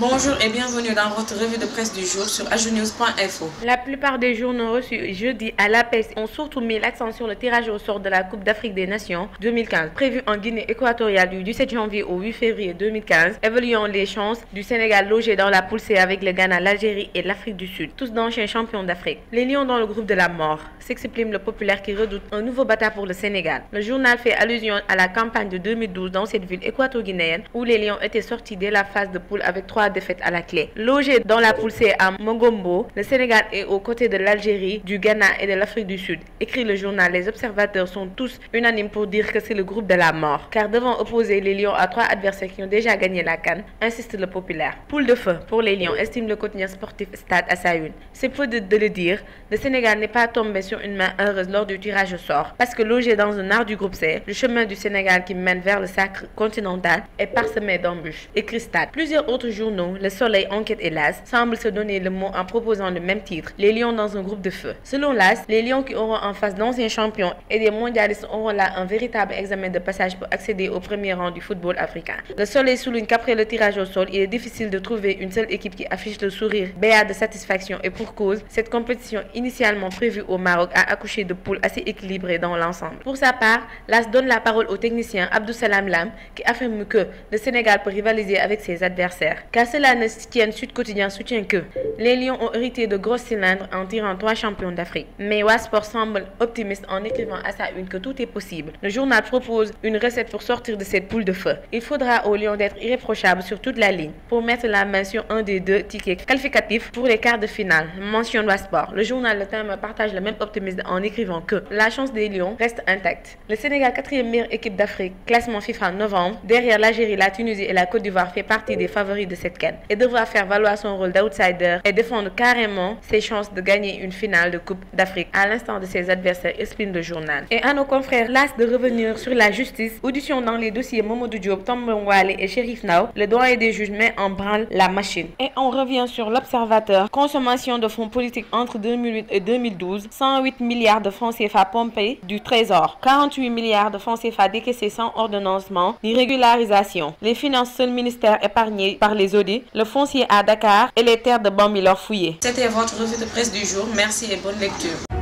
Bonjour et bienvenue dans votre revue de presse du jour sur agenews.info. La plupart des journaux reçus jeudi à l'APES ont surtout mis l'accent sur le tirage au sort de la Coupe d'Afrique des Nations 2015, prévu en Guinée équatoriale du 17 janvier au 8 février 2015, évaluant les chances du Sénégal logé dans la poule C avec le Ghana, l'Algérie et l'Afrique du Sud, tous d'anciens champions d'Afrique. Les Lions dans le groupe de la mort, s'exprime le populaire qui redoute un nouveau bataille pour le Sénégal. Le journal fait allusion à la campagne de 2012 dans cette ville équato-guinéenne où les Lions étaient sortis dès la phase de poule avec 3 défaites à la clé. Logé dans la poule C à Mogombo, le Sénégal est aux côtés de l'Algérie, du Ghana et de l'Afrique du Sud. Écrit le journal, les observateurs sont tous unanimes pour dire que c'est le groupe de la mort, car devant opposer les Lions à 3 adversaires qui ont déjà gagné la CAN, insiste le populaire. Poule de feu pour les Lions, estime le quotidien sportif Stade à sa une. C'est peu de le dire, le Sénégal n'est pas tombé sur une main heureuse lors du tirage au sort, parce que logé dans un art du groupe C, le chemin du Sénégal qui mène vers le sacre continental est parsemé d'embûches. Écrit Stade. Plusieurs autres journaux, Le Soleil, Enquête et l'As, semblent se donner le mot en proposant le même titre, les Lions dans un groupe de feu. Selon l'As, les Lions qui auront en face d'anciens champions et des mondialistes auront là un véritable examen de passage pour accéder au premier rang du football africain. Le Soleil souligne qu'après le tirage au sol, il est difficile de trouver une seule équipe qui affiche le sourire béat de satisfaction et pour cause, cette compétition initialement prévue au Maroc a accouché de poules assez équilibrées dans l'ensemble. Pour sa part, l'As donne la parole au technicien Abdou Salam Lam qui affirme que le Sénégal peut rivaliser avec ses adversaires. Car cela ne tienne, Sud Quotidien soutient que les Lions ont hérité de gros cylindres en tirant 3 champions d'Afrique. Mais Wasport semble optimiste en écrivant à sa une que tout est possible. Le journal propose une recette pour sortir de cette poule de feu. Il faudra aux Lions d'être irréprochables sur toute la ligne pour mettre la main sur un des 2 tickets qualificatifs pour les quarts de finale, mentionne Wasport. Le journal Le Time partage le même optimisme en écrivant que la chance des Lions reste intacte. Le Sénégal, 4e meilleure équipe d'Afrique, classement FIFA novembre, derrière l'Algérie, la Tunisie et la Côte d'Ivoire, fait partie des favoris de cette CAN et devra faire valoir son rôle d'outsider et défendre carrément ses chances de gagner une finale de Coupe d'Afrique à l'instant de ses adversaires, explique le journal. Et à nos confrères, las de revenir sur la justice, audition dans les dossiers Mamadou Diop, Tombouale et Chérif Nao, le doyen des juges met en branle la machine. Et on revient sur l'Observateur, consommation de fonds politiques entre 2008 et 2012, 108 milliards de francs CFA pompés du Trésor, 48 milliards de francs CFA décaissés sans ordonnancement ni régularisation. Les finances, seul ministère épargné par les audits, le foncier à Dakar et les terres de Bambilor fouillées. C'était votre revue de presse du jour. Merci et bonne lecture.